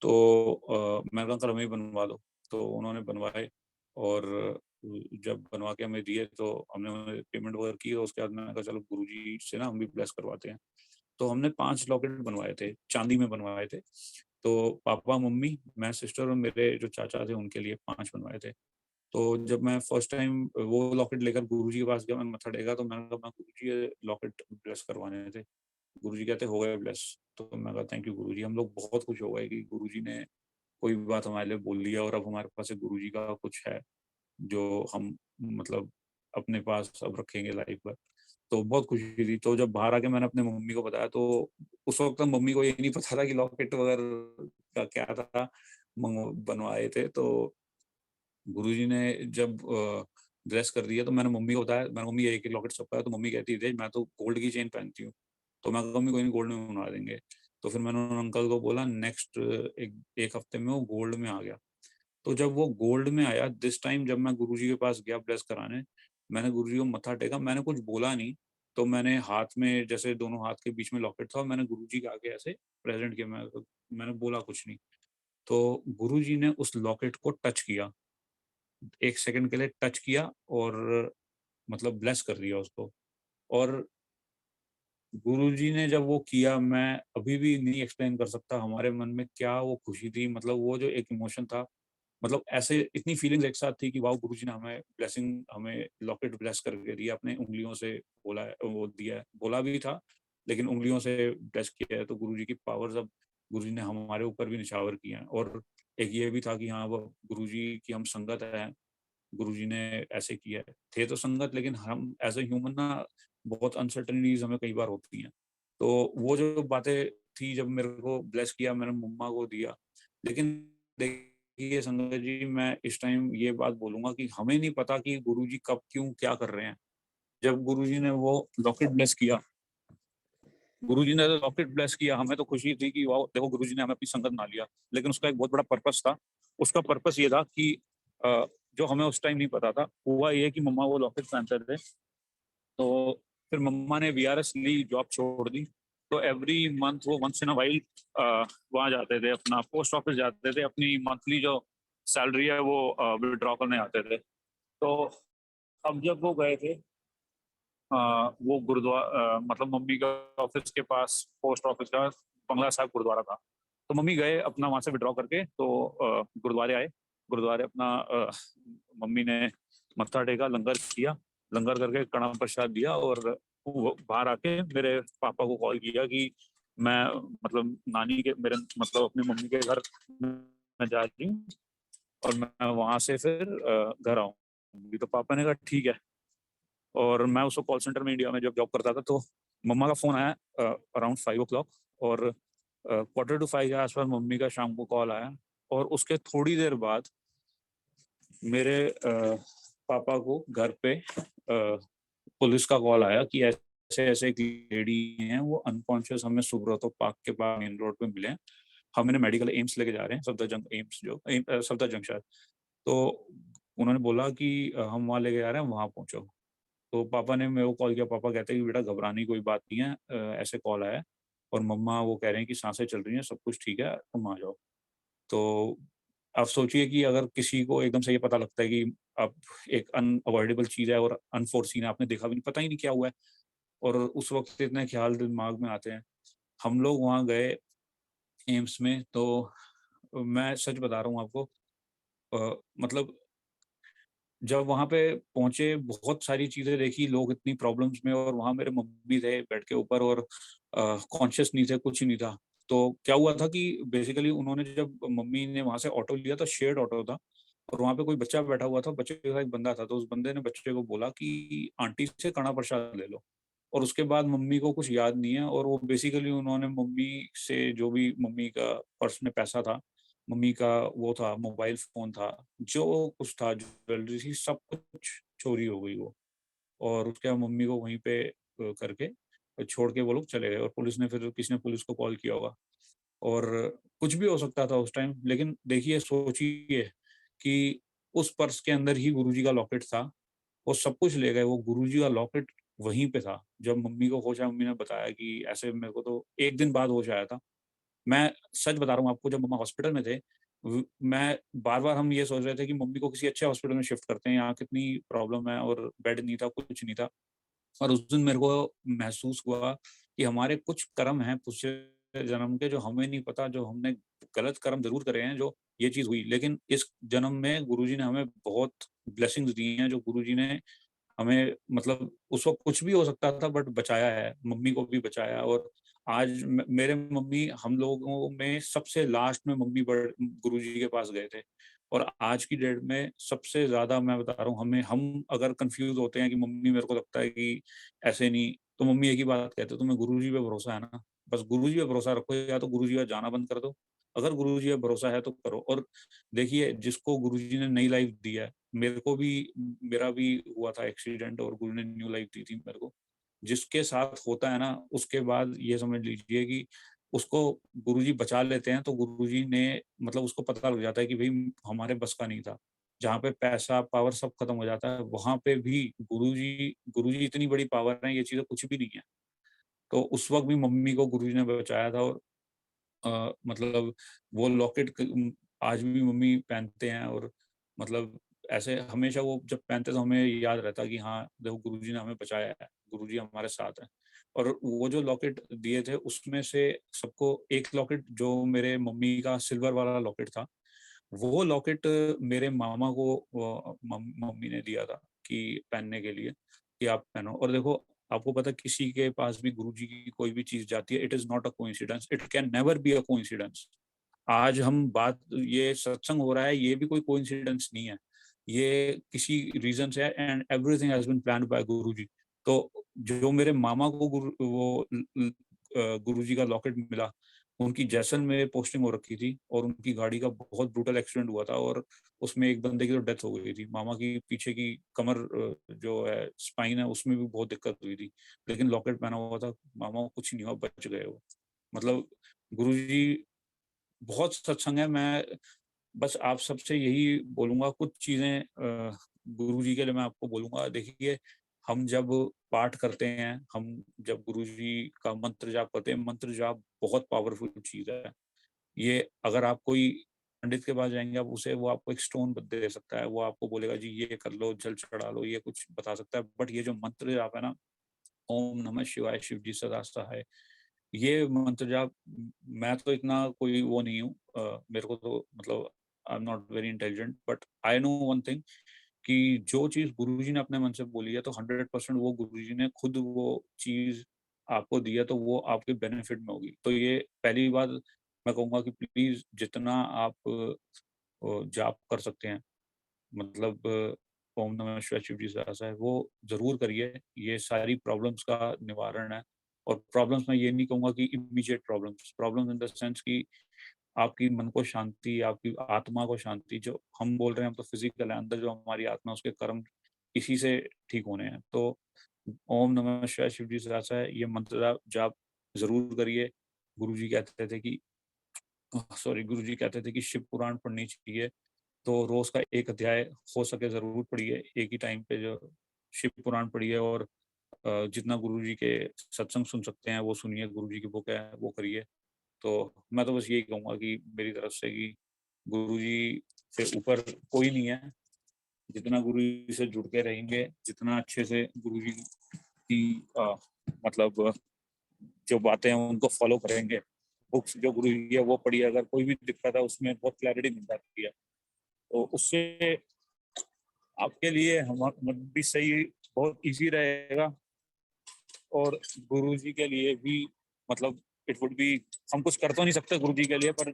तो मैंने कहा अंकल हमें ही बनवा दो। तो उन्होंने बनवाए, और जब बनवा के हमें दिए, तो हमने उन्हें पेमेंट वगैरह की, और उसके बाद मैंने कहा चलो गुरुजी से ना हम भी ब्लेस करवाते हैं। तो हमने 5 लॉकेट बनवाए थे, चांदी में बनवाए थे। तो पापा, मम्मी, मैं, सिस्टर और मेरे जो चाचा थे उनके लिए 5 बनवाए थे। तो जब मैं फर्स्ट टाइम वो लॉकेट लेकर गुरुजी के पास गया, मैंने मत्था टेका, तो मैंने कहा मैं गुरुजी ये लॉकेट ब्लेस करवाने थे। गुरुजी कहते हो गए ब्लेस। तो मैं कहा थैंक यू गुरुजी। हम लोग बहुत खुश हो गए कि गुरुजी ने कोई भी बात हमारे लिए बोल दी है, और अब हमारे पास एक गुरुजी का कुछ है जो हम मतलब अपने पास अब रखेंगे लाइफ भर। तो बहुत खुशी थी। तो जब बाहर आके मैंने अपने मम्मी को बताया, तो उस वक्त मम्मी को ये नहीं पता था कि लॉकेट वगैरह का क्या था, बनवाए थे। तो गुरुजी ने जब ड्रेस कर दिया, तो मैंने मम्मी को बताया, मैंने मम्मी एक ही लॉकेट सबका है, तो मम्मी कहती थी मैं तो गोल्ड की चेन पहनती हूँ। तो मैं कहा मम्मी कोई नहीं, गोल्ड में बनवा देंगे। तो फिर मैंने उन अंकल को बोला, नेक्स्ट एक हफ्ते में वो गोल्ड में आ गया। तो जब वो गोल्ड में आया, दिस टाइम जब मैं गुरुजी के पास गया ब्लेस कराने, मैंने गुरुजी को मत्था टेका, मैंने कुछ बोला नहीं। तो मैंने हाथ में, जैसे दोनों हाथ के बीच में लॉकेट था, और मैंने गुरुजी के आगे ऐसे प्रेजेंट किया, मैंने बोला कुछ नहीं। तो गुरुजी ने उस लॉकेट को टच किया, 1 सेकंड के लिए टच किया, और ब्लेस कर दिया उसको। और गुरुजी ने जब वो किया, मैं अभी भी नहीं एक्सप्लेन कर सकता हमारे मन में क्या वो खुशी थी। वो जो एक इमोशन था, ऐसे इतनी फीलिंग्स एक साथ थी कि वाओ, गुरुजी ने हमें ब्लेसिंग, हमें लॉकेट ब्लेस करके दिया, अपने उंगलियों से बोला है, वो दिया है, बोला भी था, लेकिन उंगलियों से ब्लेस किया है। तो गुरुजी की पावर्स अब गुरुजी ने हमारे ऊपर भी निछावर किया है। और एक ये भी था कि हाँ, वो गुरुजी की हम संगत है, गुरुजी ने ऐसे किया है। थे तो संगत, लेकिन हम एज ए ह्यूमन ना, बहुत अनसर्टनिटीज हमें कई बार होती हैं। तो वो जो बातें थी, जब मेरे को ब्लेस किया, मैंने मम्मा को दिया। लेकिन देखिए संगत जी, मैं इस टाइम ये बात बोलूंगा कि हमें नहीं पता कि गुरुजी कब, क्यों, क्या कर रहे हैं। जब गुरुजी ने वो लॉकेट ब्लेस किया, गुरुजी ने लॉकेट ब्लेस किया, हमें तो खुशी थी कि वाह, देखो गुरुजी ने हमें अपनी संगत बना लिया। लेकिन उसका एक बहुत बड़ा पर्पस था। उसका पर्पस ये था कि जो हमें उस टाइम नहीं पता था, हुआ ये कि मम्मा वो लॉकेट पहनते थे। तो फिर मम्मा ने वीआरएस ली, जॉब छोड़ दी। तो एवरी मंथ वो वंस इन अ वाइल वहाँ जाते थे, अपना पोस्ट ऑफिस जाते थे, अपनी मंथली जो सैलरी है वो विड्रॉ करने आते थे। तो अब जब वो गए थे, वो गुरुद्वारा, मम्मी का ऑफिस के पास पोस्ट ऑफिस का बंगला साहब गुरुद्वारा था। तो मम्मी गए अपना वहां से विड्रॉ करके, तो गुरुद्वारे आए। गुरुद्वारे अपना मम्मी ने मत्था टेका, लंगर किया, लंगर करके कड़ा प्रसाद दिया, और वो बाहर आके मेरे पापा को कॉल किया कि मैं नानी के, मेरे अपनी मम्मी के घर मैं जा रही हूँ, और मैं वहां से फिर घर आऊंगी। तो पापा ने कहा ठीक है। और मैं उसको कॉल सेंटर में इंडिया में जब जॉब करता था, तो मम्मा का फ़ोन आया अराउंड 5 o'clock, और 4:45 के आसपास मम्मी का शाम को कॉल आया। और उसके थोड़ी देर बाद मेरे पापा को घर पे पुलिस का कॉल आया कि ऐसे ऐसे एक लेडी हैं, वो अनकॉन्शियस हमें सुब्रतो पार्क के पास मेन रोड पे मिले हैं, हम इन्हें मेडिकल एम्स लेके जा रहे हैं, सफदरजंग एम्स, जो सफदरजंग शायद। तो उन्होंने बोला कि हम वहाँ लेके जा रहे हैं, वहाँ पहुंचो। तो पापा ने मेरे को कॉल किया, पापा कहते हैं कि बेटा घबराने की कोई बात नहीं है, ऐसे कॉल आया है और मम्मा वो कह रहे हैं कि सांसें चल रही हैं, सब कुछ ठीक है, तुम आ जाओ। तो आप सोचिए कि अगर किसी को एकदम से ये पता लगता है कि अब एक अनअवॉइडेबल चीज़ है और अनफोर्सीन है, आपने देखा भी नहीं, पता ही नहीं क्या हुआ है, और उस वक़्त इतने ख़्याल दिमाग में आते हैं। हम लोग वहाँ गए एम्स में, तो मैं सच बता रहा हूँ आपको, मतलब जब वहाँ पे पहुँचे, बहुत सारी चीज़ें देखी, लोग इतनी प्रॉब्लम्स में, और वहाँ मेरे मम्मी थे बेड के ऊपर, और कॉन्शियस नहीं थे, कुछ नहीं था। तो क्या हुआ था कि बेसिकली उन्होंने, जब मम्मी ने वहाँ से ऑटो लिया था, शेयर्ड ऑटो था, और वहाँ पे कोई बच्चा बैठा हुआ था, बच्चे के साथ एक बंदा था, तो उस बंदे ने बच्चे को बोला कि आंटी से कड़ा प्रसाद ले लो। और उसके बाद मम्मी को कुछ याद नहीं है, और वो बेसिकली उन्होंने मम्मी से, जो भी मम्मी का पर्स में पैसा था, मम्मी का वो था, मोबाइल फ़ोन था, जो कुछ था, ज्वेलरी थी, सब कुछ चोरी हो गई वो। और उसके बाद मम्मी को वहीं पे करके छोड़ के वो लोग चले गए, और पुलिस ने, फिर किसी ने पुलिस को कॉल किया होगा, और कुछ भी हो सकता था उस टाइम। लेकिन देखिए, सोचिए कि उस पर्स के अंदर ही गुरुजी का लॉकेट था, वो सब कुछ ले गए, वो गुरुजी का लॉकेट वहीं पे था। जब मम्मी को होश आया, मम्मी ने बताया कि ऐसे मेरे को तो 1 दिन बाद होश आया था। मैं सच बता रहा हूँ आपको, जब मम्मा हॉस्पिटल में थे, मैं बार-बार, हम ये सोच रहे थे कि मम्मी को किसी अच्छे हॉस्पिटल में शिफ्ट करते हैं, यहाँ कितनी प्रॉब्लम है, और बेड नहीं था, कुछ नहीं था। और उस दिन मेरे को महसूस हुआ कि हमारे कुछ कर्म हैं पिछले जन्म के, जो हमें नहीं पता, जो हमने गलत कर्म ज़रूर करे हैं, जो ये चीज़ हुई। लेकिन इस जन्म में गुरुजी ने हमें बहुत ब्लेसिंग्स दी हैं, जो गुरुजी ने हमें, मतलब उस वक़्त कुछ भी हो सकता था, बट बचाया है, मम्मी को भी बचाया। और आज मेरे मम्मी, हम लोगों में सबसे लास्ट में मम्मी गुरुजी के पास गए थे। और आज की डेट में सबसे ज़्यादा मैं बता रहा हूँ, हम अगर कन्फ्यूज़ होते हैं कि मम्मी, मेरे को लगता है कि ऐसे नहीं, तो मम्मी एक ही बात कहते हैं, तुम्हें गुरुजी पे भरोसा है ना? बस गुरुजी पे भरोसा रखो, या तो गुरुजी का जाना बंद कर दो, अगर गुरुजी पे भरोसा है तो करो। और देखिए, जिसको गुरुजी ने नई लाइफ़ दी है, मेरे को भी, मेरा भी हुआ था एक्सीडेंट, और गुरु ने न्यू लाइफ दी थी मेरे को। जिसके साथ होता है ना, उसके बाद ये समझ लीजिए कि उसको गुरुजी बचा लेते हैं, तो गुरुजी ने, मतलब उसको पता लग जाता है कि भई हमारे बस का नहीं था। जहाँ पे पैसा, पावर सब खत्म हो जाता है, वहाँ पे भी गुरुजी गुरुजी इतनी बड़ी पावर है, ये चीज़ें कुछ भी नहीं है। तो उस वक़्त भी मम्मी को गुरुजी ने बचाया था, और मतलब वो लॉकेट आज भी मम्मी पहनते हैं, और मतलब ऐसे हमेशा वो जब पहनते, तो हमें याद रहता कि हाँ, देखो गुरुजी ने हमें बचाया है, गुरुजी हमारे साथ हैं। और वो जो लॉकेट दिए थे, उसमें से सबको एक लॉकेट, जो मेरे मम्मी का सिल्वर वाला लॉकेट था, वो लॉकेट मेरे मामा को मम्मी ने दिया था कि पहनने के लिए, कि आप पहनो। और देखो, आपको पता है, किसी के पास भी गुरुजी की कोई भी चीज़ जाती है, it is not a coincidence, it can never be a coincidence. आज हम बात, ये सत्संग हो रहा है, ये भी कोई कोइंसिडेंस नहीं है। ये किसी रीज़न से है, and everything has been planned by Guruji. तो जो मेरे मामा को गुरुजी का लॉकेट मिला, उनकी जैसलमेर पोस्टिंग हो रखी थी, और उनकी गाड़ी का बहुत ब्रूटल एक्सीडेंट हुआ था, और उसमें एक बंदे की तो डेथ हो गई थी। मामा की पीछे की कमर, जो है स्पाइन है, उसमें भी बहुत दिक्कत हुई थी। लेकिन लॉकेट पहना हुआ था, मामा को कुछ नहीं हुआ, बच गए वो। मतलब गुरुजी बहुत सत्संग है। मैं बस आप सबसे यही बोलूँगा, कुछ चीज़ें गुरुजी के लिए मैं आपको बोलूँगा। देखिए, हम जब पाठ करते हैं, हम जब गुरुजी का मंत्र जाप करते हैं, मंत्र जाप बहुत पावरफुल चीज़ है। ये अगर आप कोई पंडित के पास जाएँगे, आप उसे वो आपको एक स्टोन ब दे सकता है, वो आपको बोलेगा जी ये कर लो, जल चढ़ा लो, ये कुछ बता सकता है। बट ये जो मंत्र जाप है ना, ओम नमः शिवाय, शिव जी सदा सहाय, ये मंत्र जाप, मैं तो इतना कोई वो नहीं हूँ, मेरे को तो मतलब I am not very intelligent, but I know one thing, कि जो चीज़ गुरुजी ने अपने मन से बोली है, तो 100% वो गुरुजी ने खुद वो चीज़ आपको दी है, तो वो आपके बेनिफिट में होगी। तो ये पहली बात मैं कहूँगा कि प्लीज़ जितना आप जाप कर सकते हैं, मतलब ओम नमः शिवाय, शिव जी सहसा है, वो ज़रूर करिए। ये सारी प्रॉब्लम्स का निवारण है। और प्रॉब्लम्स, मैं ये नहीं कहूँगा कि immediate problems, problems in the sense कि आपकी मन को शांति, आपकी आत्मा को शांति, जो हम बोल रहे हैं, हम तो फिज़िकल है, अंदर जो हमारी आत्मा है, उसके कर्म इसी से ठीक होने हैं। तो ओम नमः शिवाय शिव जी सहस्त्र है, ये मंत्र जाप जरूर करिए। गुरुजी कहते थे कि गुरुजी कहते थे कि शिव पुराण पढ़नी चाहिए, तो रोज का एक अध्याय हो सके जरूर पढ़िए, एक ही टाइम पे जो शिव पुराण पढ़िए। और जितना गुरुजी के सत्संग सुन सकते हैं वो सुनिए, गुरुजी की बुक है वो करिए। तो मैं तो बस यही कहूंगा कि मेरी तरफ से कि गुरुजी से ऊपर कोई नहीं है। जितना गुरुजी से जुड़ के रहेंगे, जितना अच्छे से गुरुजी की मतलब जो बातें हैं उनको फॉलो करेंगे, बुक्स जो गुरु जी है वो पढ़िए, अगर कोई भी दिक्कत है उसमें बहुत क्लैरिटी मिल जाती है, तो उससे आपके लिए हम भी सही बहुत इजी रहेगा। और गुरु जी के लिए भी मतलब इट वुड बी, हम कुछ कर तो नहीं सकते गुरु जी के लिए, पर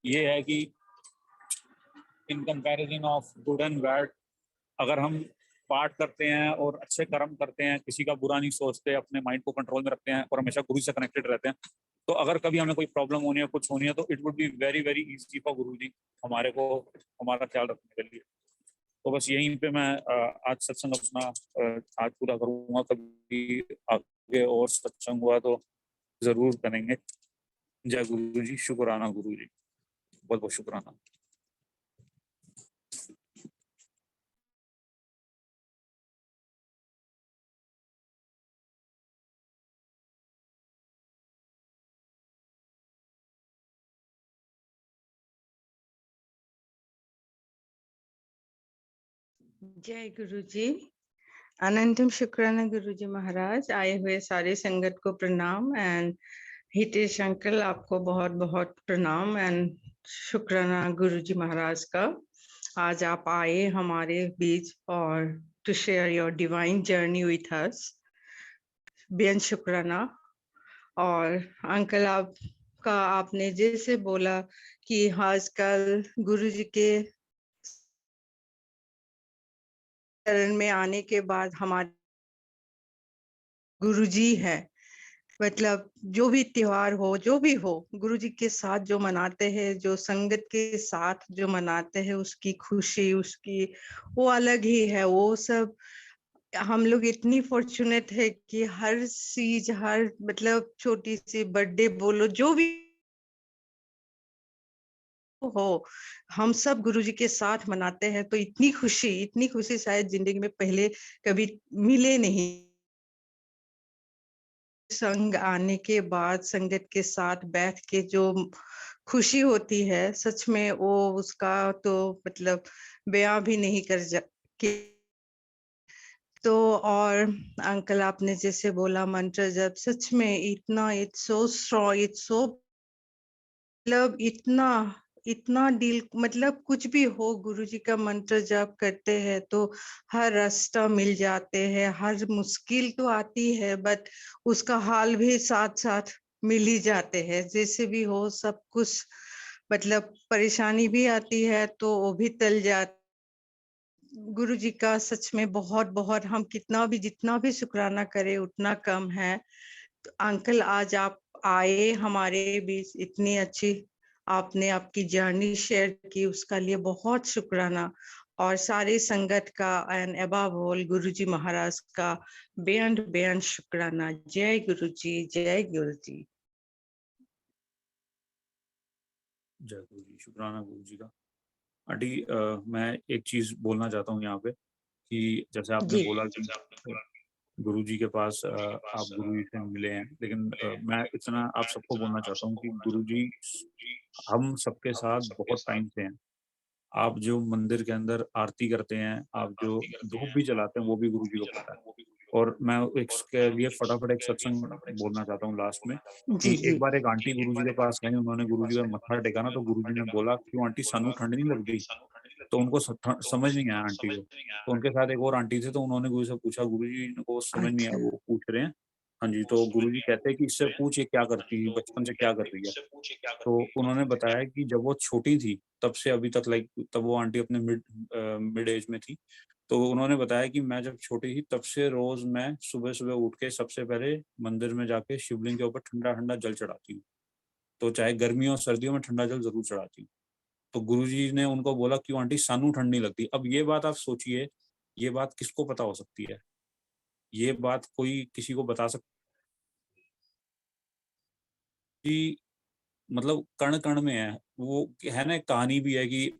ये है कि in comparison of good and bad, अगर हम पाठ करते हैं और अच्छे कर्म करते हैं, किसी का बुरा नहीं सोचते, अपने माइंड को कंट्रोल में रखते हैं और हमेशा गुरु से कनेक्टेड रहते हैं, तो अगर कभी हमें कोई प्रॉब्लम होनी है, कुछ होनी है, तो it would be very very easy for गुरु जी हमारे को हमारा ख्याल रखने के लिए। तो बस यहीं पे मैं आज सत्संग अपना आज पूरा करूंगा। कभी आगे और सत्संग हुआ तो जरूर करेंगे। जय गुरु जी, शुक्राना गुरु जी, बहुत बहुत शुक्राना। जय गुरु जी। अनंतम शुक्राना गुरु जी महाराज। आए हुए सारे संगत को प्रणाम। एंड हितेश अंकल, आपको बहुत बहुत प्रणाम एंड शुक्राना गुरु जी महाराज का। आज आप आए हमारे बीच और to share your divine journey with us. बेन शुक्राना। और अंकल, आपने जैसे बोला कि आजकल गुरु जी के शरण में आने के बाद हमारे गुरुजी है, मतलब जो भी त्योहार हो, जो भी हो, गुरुजी के साथ जो मनाते हैं, जो संगत के साथ जो मनाते हैं, उसकी खुशी, उसकी वो अलग ही है। वो सब हम लोग इतनी फॉर्चुनेट है कि हर चीज, हर मतलब छोटी सी बर्थडे बोलो, जो भी हो, हम सब गुरुजी के साथ मनाते हैं। तो इतनी खुशी शायद जिंदगी में पहले कभी मिले नहीं। संग आने के बाद संगत के साथ बैठ के जो खुशी होती है, सच में वो उसका तो मतलब बयां भी नहीं के। तो और अंकल, आपने जैसे बोला मंत्र जब, सच में इतना it's so strong, it's so मतलब इतना इतना दिल, मतलब कुछ भी हो, गुरुजी का मंत्र जप करते हैं तो हर रास्ता मिल जाते हैं। हर मुश्किल तो आती है बट उसका हाल भी साथ साथ मिल ही जाते हैं। जैसे भी हो सब कुछ, मतलब परेशानी भी आती है तो वो भी टल जाती। गुरु जी का सच में बहुत बहुत, हम कितना भी जितना भी शुक्राना करें उतना कम है। तो अंकल, आज आप आए हमारे बीच, इतनी अच्छी आपने आपकी जर्नी शेयर की, उसका लिए बहुत शुक्राना। और सारे संगत का एंड अबव ऑल गुरु जी महाराज का बेअंत बेअंत शुक्राना। जय गुरु जी, जय गुरु जी। जय गुरु जी, शुक्राना गुरु जी का। आंटी मैं एक चीज बोलना चाहता हूँ यहाँ पे कि जैसे आपने जी बोला कि गुरु जी के पास आप गुरु जी से मिले हैं, लेकिन मैं इतना आप सबको बोलना चाहता हूँ कि गुरु जी हम सबके साथ बहुत टाइम से हैं। आप जो मंदिर के अंदर आरती करते हैं, आप जो धूप भी जलाते हैं, वो भी गुरु जी को पता है। और मैं इसके लिए फटाफट एक सत्संग बोलना चाहता हूँ लास्ट में जी कि जी। एक बार एक आंटी गुरु जी के पास गई, उन्होंने गुरु जी का मत्था टेका ना, तो गुरु जी ने बोला क्यों आंटी सानू ठंड नहीं लगती? तो उनको समझ नहीं आया आंटी को। तो उनके साथ एक और आंटी थी, तो उन्होंने गुरु से पूछा, गुरु जी को समझ नहीं आया, अच्छा वो पूछ रहे हैं। हाँ जी, तो गुरु जी कहते हैं कि इससे पूछ ये क्या करती है, बचपन से क्या कर रही है। तो उन्होंने बताया कि जब वो छोटी थी तब से अभी तक, लाइक तब वो आंटी अपने मिड एज में थी, तो उन्होंने बताया कि मैं जब छोटी थी तब से रोज मैं सुबह सुबह उठ के सबसे पहले मंदिर में जाके शिवलिंग के ऊपर ठंडा ठंडा जल चढ़ाती हूँ। तो चाहे गर्मियों और सर्दियों में ठंडा जल जरूर चढ़ाती हूँ। तो गुरुजी ने उनको बोला क्यों आंटी सानू ठंड नहीं लगती? अब ये बात आप सोचिए, ये बात किसको पता हो सकती है? ये बात कोई किसी को बता सकता कि मतलब कण कण में है। वो है ना, कहानी भी है कि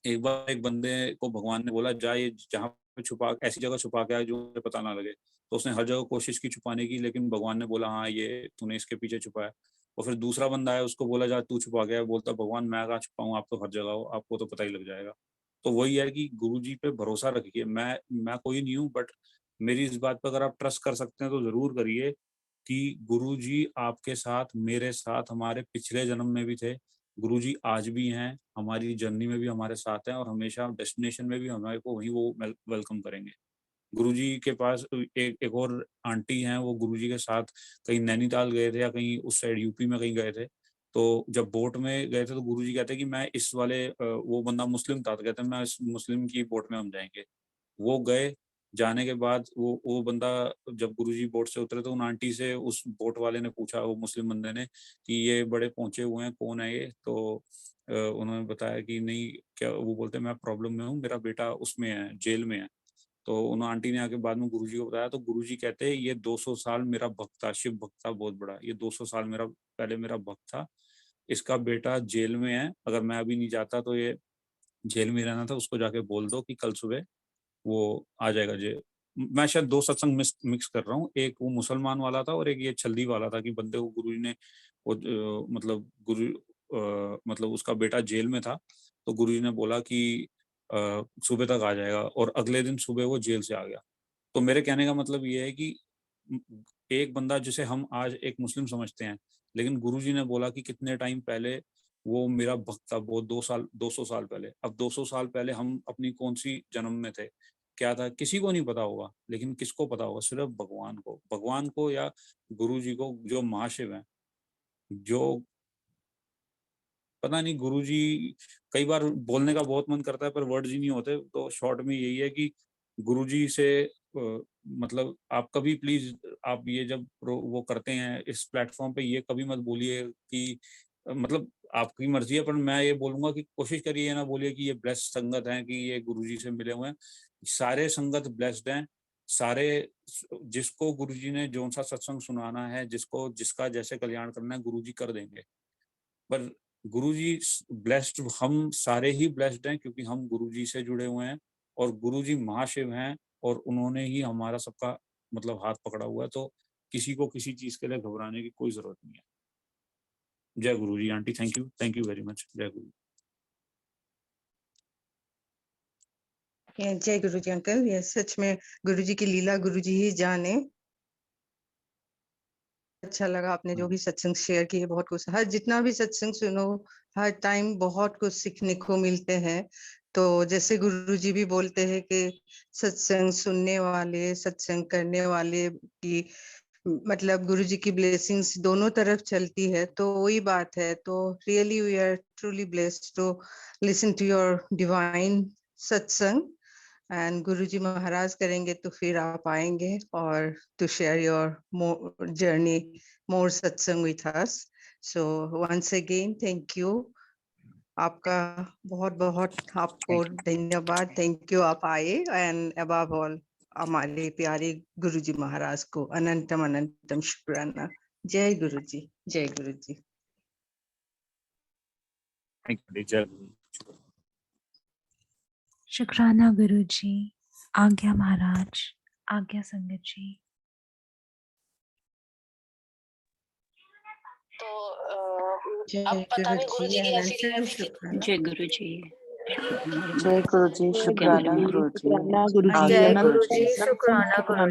एक बार एक बंदे को भगवान ने बोला जा ये जहाँ पे छुपा, ऐसी जगह छुपा के आए जो मुझे पता ना लगे। तो उसने हर जगह कोशिश की छुपाने की, लेकिन भगवान ने बोला हाँ ये तूने इसके पीछे छुपाया। और फिर दूसरा बंदा आया, उसको बोला जा तू छुपा गया, बोलता भगवान मैं कहाँ छुपाऊं, आप तो हर जगह हो, आपको तो पता ही लग जाएगा। तो वही है कि गुरु जी पे भरोसा रखिए। मैं कोई नहीं हूँ, बट मेरी इस बात पर अगर आप ट्रस्ट कर सकते हैं तो जरूर करिए कि गुरु जी आपके साथ, मेरे साथ, हमारे पिछले जन्म में भी थे, गुरुजी आज भी हैं, हमारी जर्नी में भी हमारे साथ हैं, और हमेशा डेस्टिनेशन में भी हमारे को वहीं वो वेलकम करेंगे। गुरुजी के पास एक और आंटी हैं, वो गुरुजी के साथ कहीं नैनीताल गए थे या कहीं उस साइड यूपी में कहीं गए थे। तो जब बोट में गए थे तो गुरुजी कहते कि मैं इस वाले वो बंदा मुस्लिम था, तो कहते मैं इस मुस्लिम की बोट में हम जाएंगे। वो गए, जाने के बाद वो बंदा, जब गुरुजी बोट से उतरे तो उन आंटी से उस बोट वाले ने पूछा, वो मुस्लिम बंदे ने, कि ये बड़े पहुंचे हुए हैं, कौन है ये? तो उन्होंने बताया कि नहीं क्या, वो बोलते मैं प्रॉब्लम में हूँ, मेरा बेटा उसमें है, जेल में है। तो उन आंटी ने आके बाद में गुरुजी को बताया, तो गुरुजी कहते हैं ये 200 साल मेरा भक्त था, शिव भक्त था बहुत बड़ा, ये 200 साल मेरा पहले मेरा भक्त था, इसका बेटा जेल में है, अगर मैं अभी नहीं जाता तो ये जेल में रहना था, उसको जाके बोल दो कि कल सुबह वो आ जाएगा। जे मैं शायद दो सत्संग मिक्स कर रहा हूँ, एक वो मुसलमान वाला था और एक ये छल्दी वाला था, कि बंदे को गुरु जी ने वो मतलब मतलब उसका बेटा जेल में था, तो गुरु जी ने बोला कि सुबह तक आ जाएगा, और अगले दिन सुबह वो जेल से आ गया। तो मेरे कहने का मतलब ये है कि म, एक बंदा जिसे हम आज एक मुस्लिम समझते हैं, लेकिन गुरुजी ने बोला कि कितने टाइम पहले वो मेरा भक्त था, वो 200 साल पहले। अब 200 साल पहले हम अपनी कौन सी जन्म में थे, क्या था, किसी को नहीं पता होगा, लेकिन किसको पता होगा? सिर्फ भगवान को या गुरु जी को, जो महाशिव हैं। जो पता नहीं, गुरुजी, कई बार बोलने का बहुत मन करता है पर वर्ड्स ही नहीं होते, तो शॉर्ट में यही है कि गुरुजी से मतलब आप कभी प्लीज, आप ये जब वो करते हैं इस प्लेटफॉर्म पे, ये कभी मत बोलिए कि मतलब आपकी मर्जी है, पर मैं ये बोलूंगा कि कोशिश करिए ये ना बोलिए कि ये ब्लेस्ड संगत है, कि ये गुरुजी से मिले हुए हैं। सारे संगत ब्लेस्ड हैं, सारे, जिसको गुरुजी ने जो सा सत्संग सुनाना है, जिसको जिसका जैसे कल्याण करना है, गुरुजी कर देंगे। पर गुरुजी ब्लेस्ड, हम सारे ही ब्लेस्ड हैं, क्योंकि हम गुरुजी से जुड़े हुए हैं, और गुरुजी महाशिव हैं, और उन्होंने ही हमारा सबका मतलब हाथ पकड़ा हुआ है। तो किसी को किसी चीज के लिए घबराने की कोई जरूरत नहीं है। जय Guruji. Aunty thank you very much. जय गुरु। जय गुरु जी अंकल। ये सच में गुरु जी की लीला गुरु जी ही जाने। अच्छा लगा आपने जो भी सत्संग शेयर किए, बहुत कुछ, हर जितना भी सत्संग सुनो हर टाइम बहुत कुछ सीखने को मिलते हैं। तो जैसे गुरु जी भी बोलते हैं कि सत्संग सुनने वाले, सत्संग करने वाले की मतलब गुरु जी की ब्लेसिंग्स दोनों तरफ चलती है, तो वही बात है। तो really we are truly blessed to listen to your divine satsang. And Guruji महाराज करेंगे तो फिर आप आएंगे और to share your journey, more satsang with us. So once again thank you, आपका बहुत बहुत आपको धन्यवाद। थैंक यू, आप आए। एंड अबव ऑल हमारे प्यारे गुरुजी महाराज को अनंतम अनंतम शुक्राना। जय गुरुजी, जय गुरुजी। Thank you. जय गुरु। शुक्राना गुरुजी, आज्ञा महाराज, आज्ञा संगत जी। तो जय अब पता नहीं गुरुजी, गुरुजी की ऐसी अनंतम शुक्राना। जय गुरु जी। जय गुरु जी, आज्ञा शुक्राना महाराज। गुरु जी, शुक्राना गुरु जी, आज्ञा जय गुरु गुरु जी। जी, शुक्राना गुरु जी।